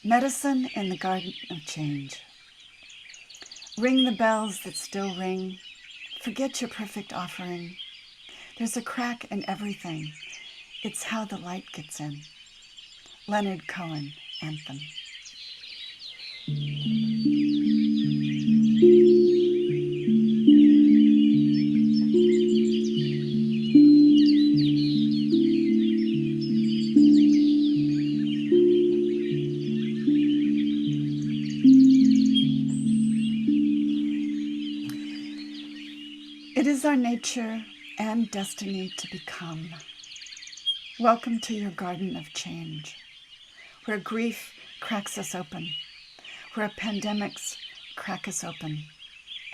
Medicine in the Garden of Change. Ring the bells that still ring. Forget your perfect offering. There's a crack in everything. It's how the light gets in. Leonard Cohen, Anthem. It is our nature and destiny to become. Welcome to your garden of change, where grief cracks us open, where pandemics crack us open,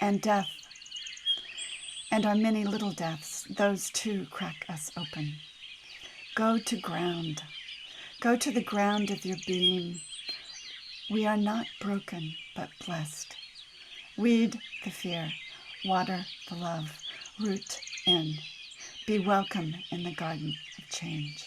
and death, and our many little deaths, those too crack us open. Go to ground. Go to the ground of your being. We are not broken, but blessed. Weed the fear. Water the love, root in. Be welcome in the garden of change.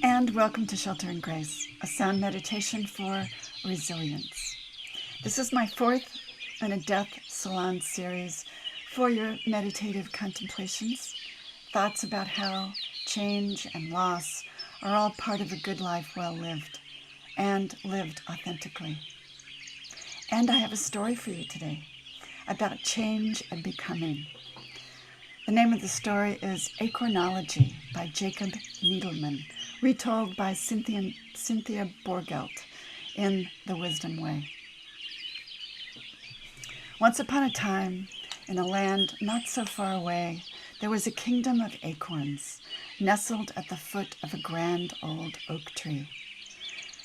And welcome to Shelter and Grace, a sound meditation for resilience. This is my fourth in a Death Salon series for your meditative contemplations, thoughts about how change and loss are all part of a good life well lived, and lived authentically. And I have a story for you today about change and becoming. The name of the story is Acornology by Jacob Needleman, retold by Cynthia Bourgeault in The Wisdom Way. Once upon a time, in a land not so far away, there was a kingdom of acorns, nestled at the foot of a grand old oak tree.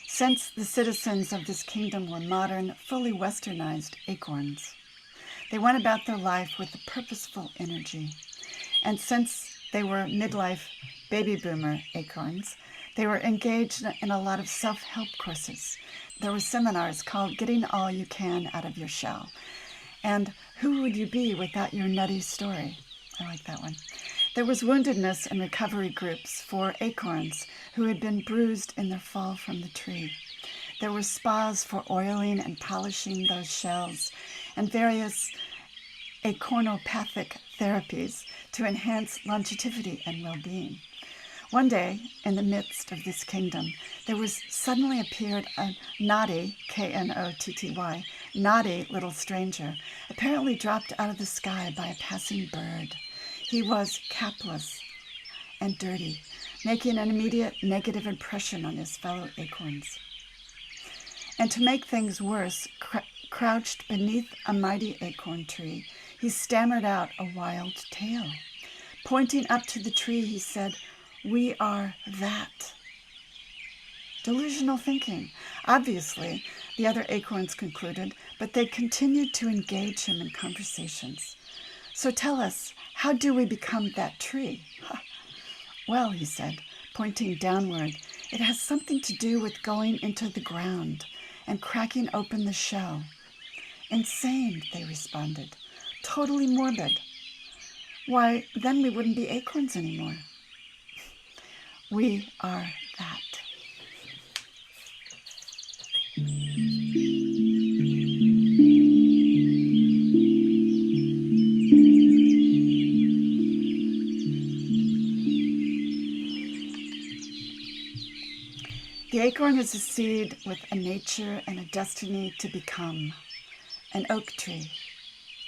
Since the citizens of this kingdom were modern, fully westernized acorns, they went about their life with a purposeful energy. And since they were midlife baby boomer acorns, they were engaged in a lot of self-help courses. There were seminars called Getting All You Can Out of Your Shell, and Who Would You Be Without Your Nutty Story? I like that one. There was woundedness and recovery groups for acorns who had been bruised in their fall from the tree. There were spas for oiling and polishing those shells, and various acornopathic therapies to enhance longevity and well-being. One day, in the midst of this kingdom, there was suddenly appeared a naughty, K-N-O-T-T-Y, naughty little stranger, apparently dropped out of the sky by a passing bird. He was capless and dirty, making an immediate negative impression on his fellow acorns. And to make things worse, crouched beneath a mighty acorn tree, he stammered out a wild tale. Pointing up to the tree, he said, "We are that." Delusional thinking, obviously, the other acorns concluded, but they continued to engage him in conversations. "So tell us, how do we become that tree?" "Well," he said, pointing downward, "it has something to do with going into the ground and cracking open the shell." "Insane," they responded. "Totally morbid." "Why, then we wouldn't be acorns anymore." We are that. The acorn is a seed with a nature and a destiny to become, an oak tree.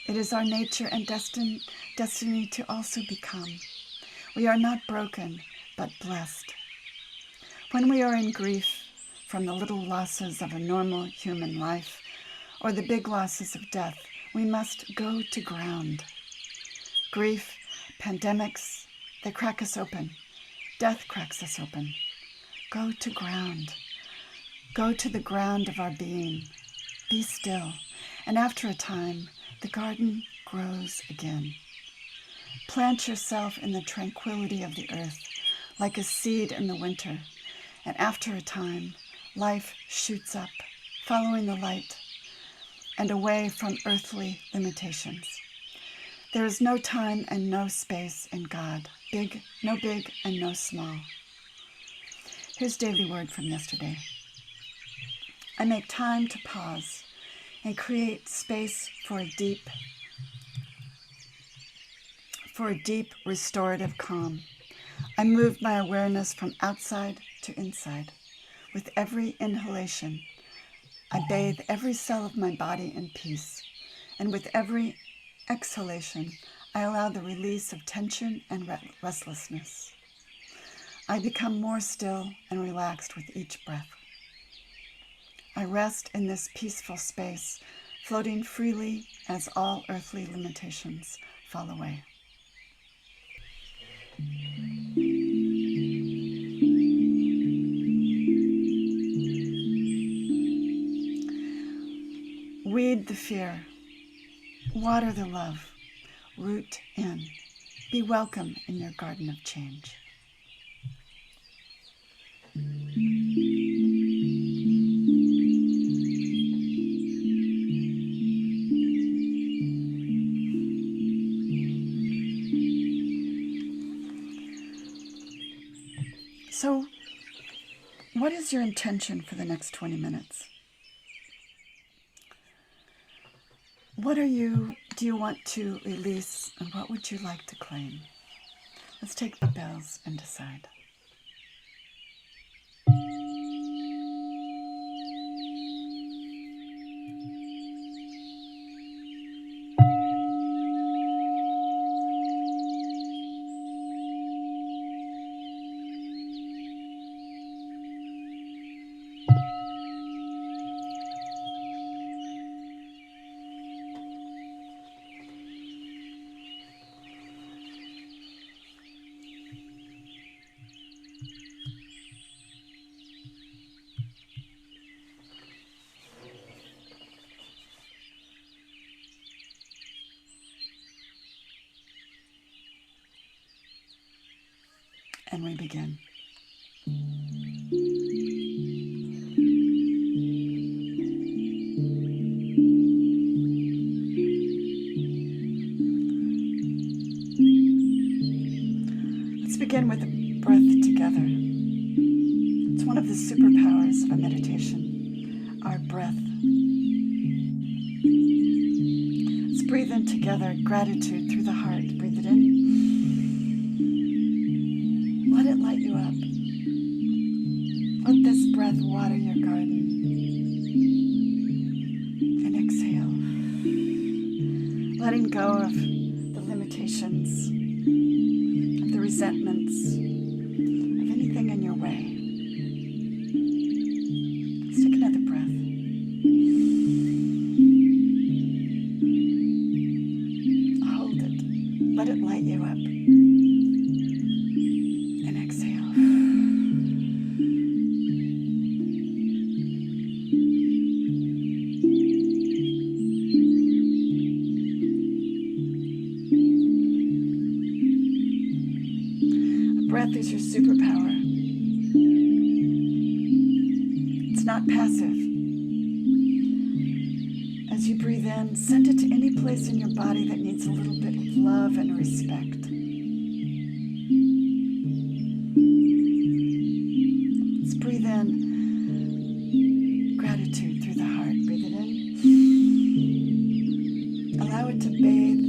It is our nature and destiny to also become. We are not broken, but blessed. When we are in grief from the little losses of a normal human life or the big losses of death, we must go to ground. Grief, pandemics, they crack us open. Death cracks us open. Go to ground. Go to the ground of our being. Be still, and after a time, the garden grows again. Plant yourself in the tranquility of the earth, like a seed in the winter, and after a time, life shoots up, following the light. and away from earthly limitations. There is no time and no space in God, no big and no small. Here's daily word from yesterday. I make time to pause and create space for a deep restorative calm. I move my awareness from outside to inside. With every inhalation, I bathe every cell of my body in peace. And with every exhalation, I allow the release of tension and restlessness. I become more still and relaxed with each breath. I rest in this peaceful space, floating freely as all earthly limitations fall away. Weed the fear, water the love, root in. Be welcome in your garden of change. So, what is your intention for the next 20 minutes? What do you want to release, and what would you like to claim? Let's take the bells and decide. And we begin. Let's begin with a breath together. It's one of the superpowers of a meditation, our breath. Let's breathe in together, gratitude through the heart. Breathe it in. Let it light you up. Let this breath water your garden. And exhale. Letting go of the limitations, of the resentments, of anything in your way. Let's take another breath. Hold it. Let it light you up. Breath is your superpower. It's not passive. As you breathe in, send it to any place in your body that needs a little bit of love and respect. Let's breathe in gratitude through the heart. Breathe it in. Allow it to bathe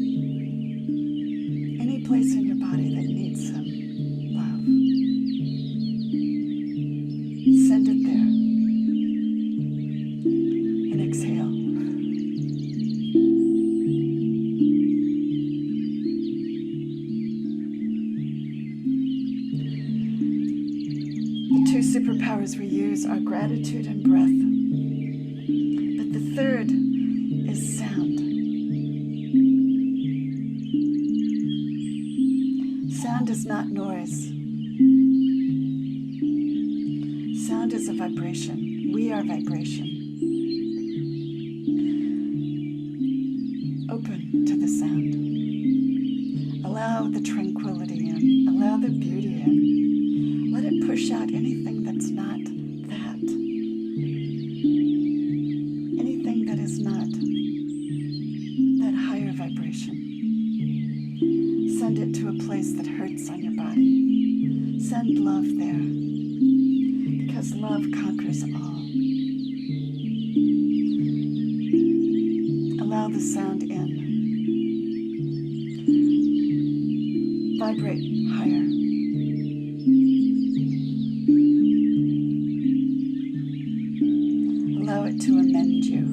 any place in your body that needs some. Send it there. And exhale. The two superpowers we use are gratitude and breath. But the third is sound. Sound is not noise. Sound is a vibration. We are vibration. Open to the sound. Allow the tranquility in. Allow the beauty in. Let it push out anything that's not that. Anything that is not send it to a place that hurts on your body. Send love there, because love conquers all. Allow the sound in. Vibrate higher. Allow it to amend you.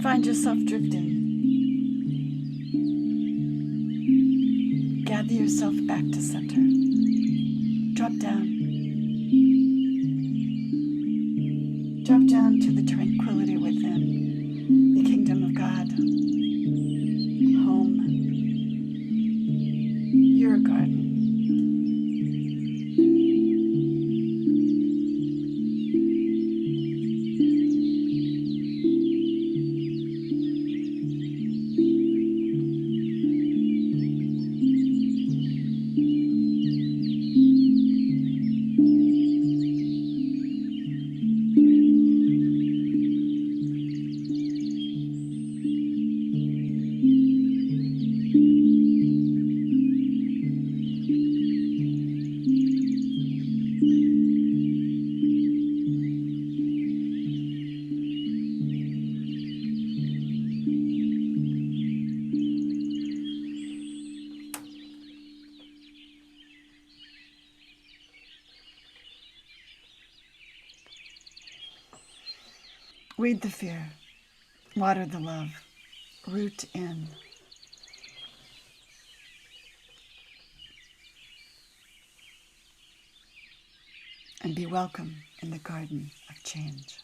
Find yourself drifting. Gather yourself back to center. Drop down. Drop down to the tranquility within, the kingdom of God. Home. Your garden. Weed the fear, water the love, root in. And be welcome in the garden of change.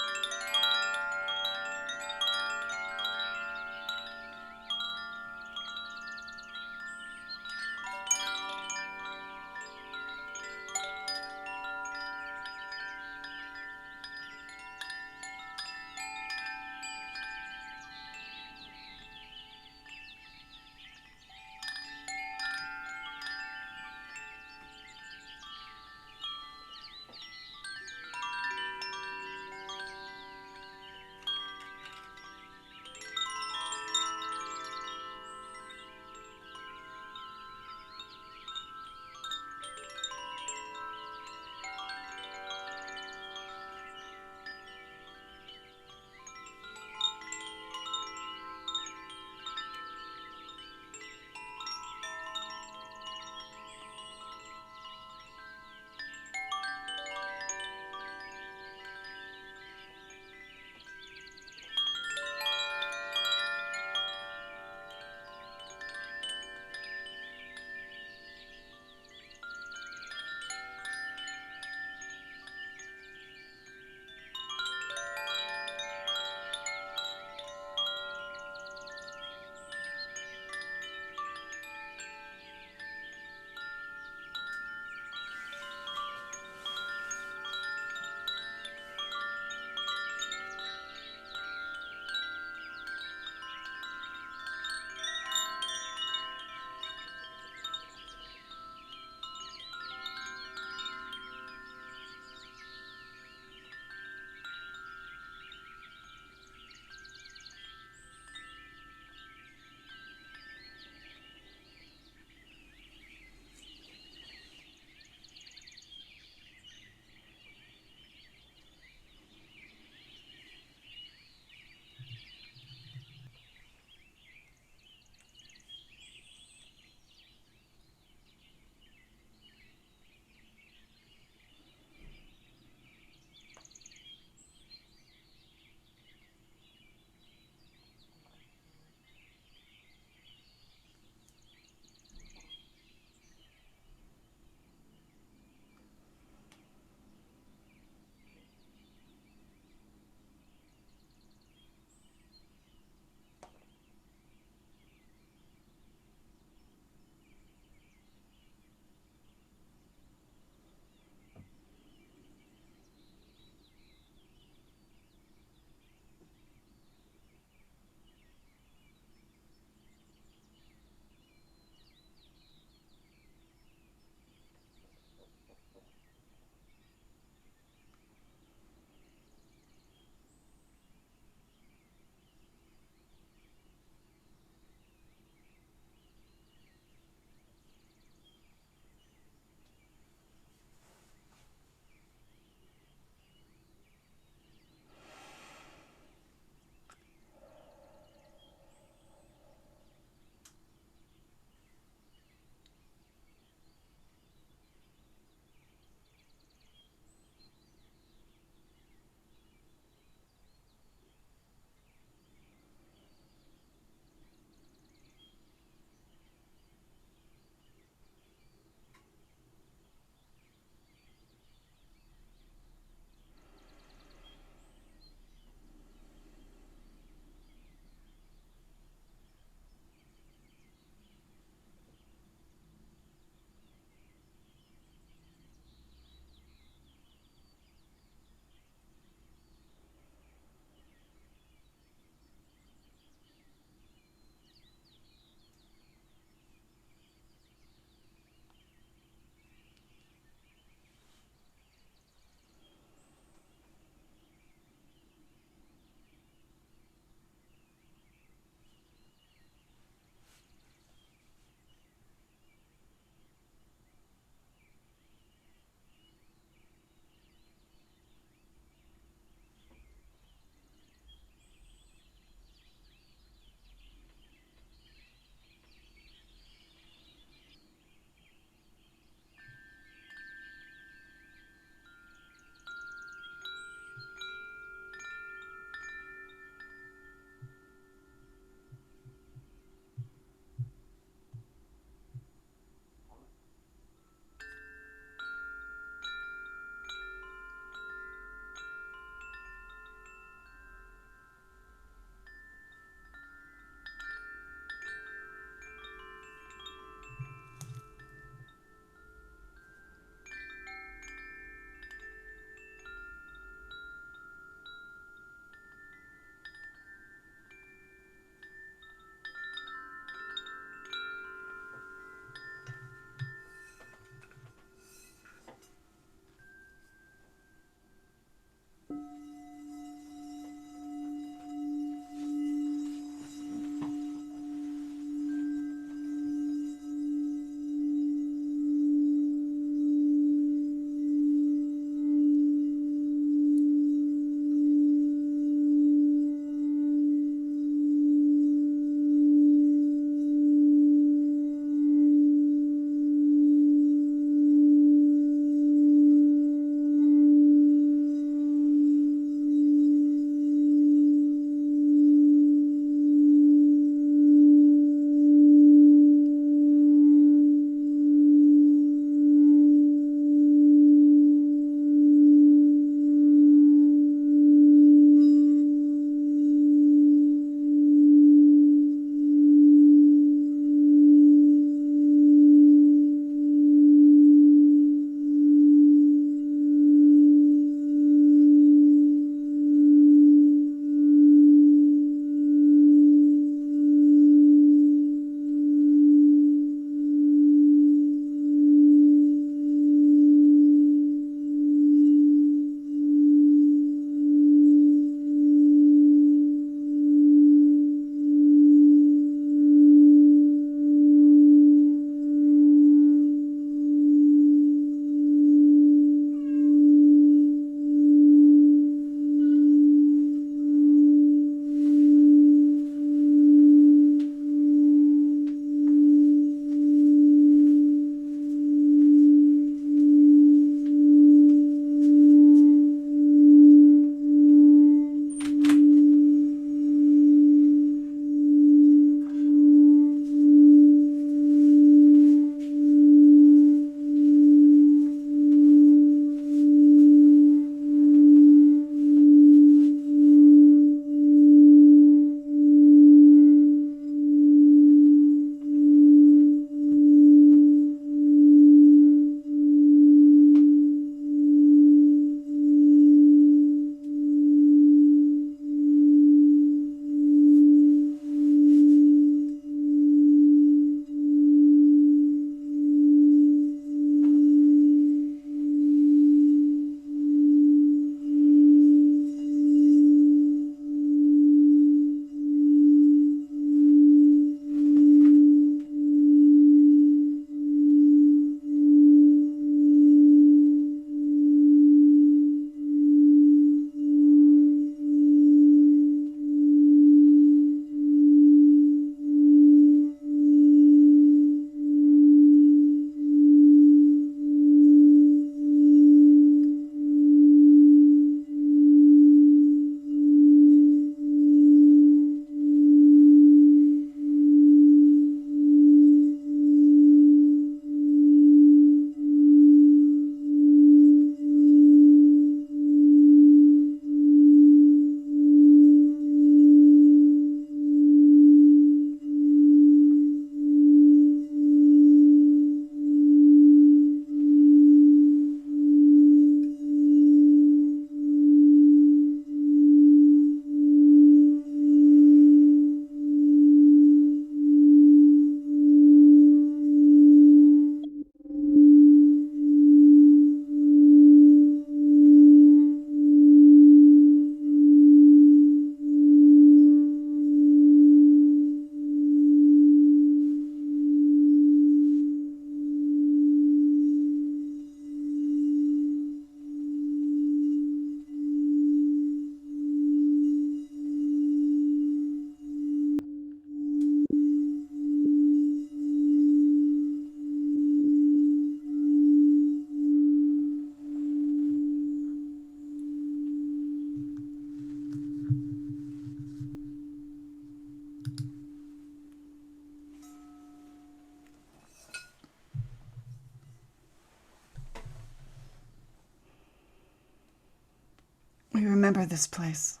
Remember this place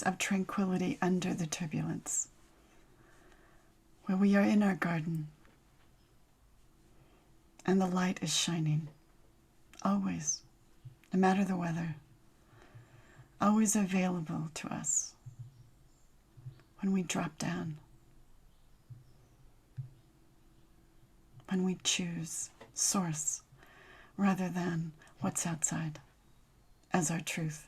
of tranquility under the turbulence, where we are in our garden and the light is shining, always, no matter the weather, always available to us when we drop down, when we choose source rather than what's outside as our truth,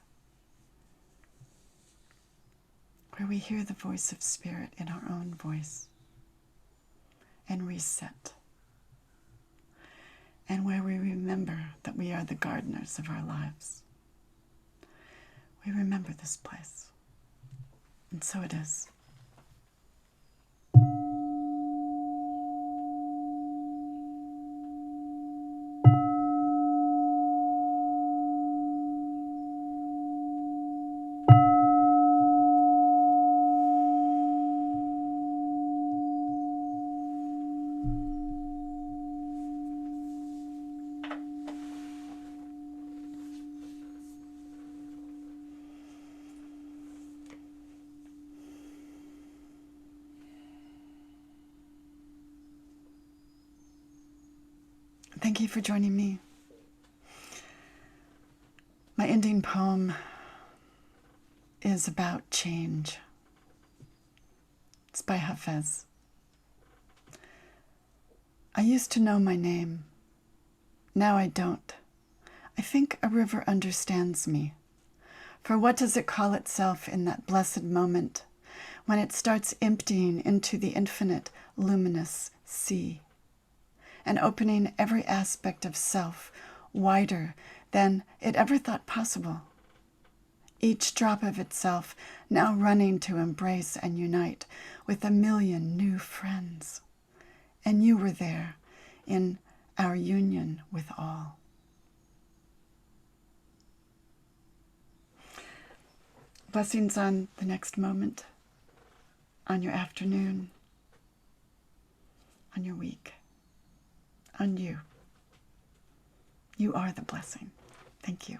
where we hear the voice of spirit in our own voice and reset, and where we remember that we are the gardeners of our lives. We remember this place, and so it is. Thank you for joining me. My ending poem is about change. It's by Hafez. I used to know my name. Now I don't. I think a river understands me. For what does it call itself in that blessed moment when it starts emptying into the infinite, luminous sea, and opening every aspect of self wider than it ever thought possible? Each drop of itself now running to embrace and unite with a million new friends. And you were there in our union with all. Blessings on the next moment, on your afternoon, on your week, on you. You are the blessing. Thank you.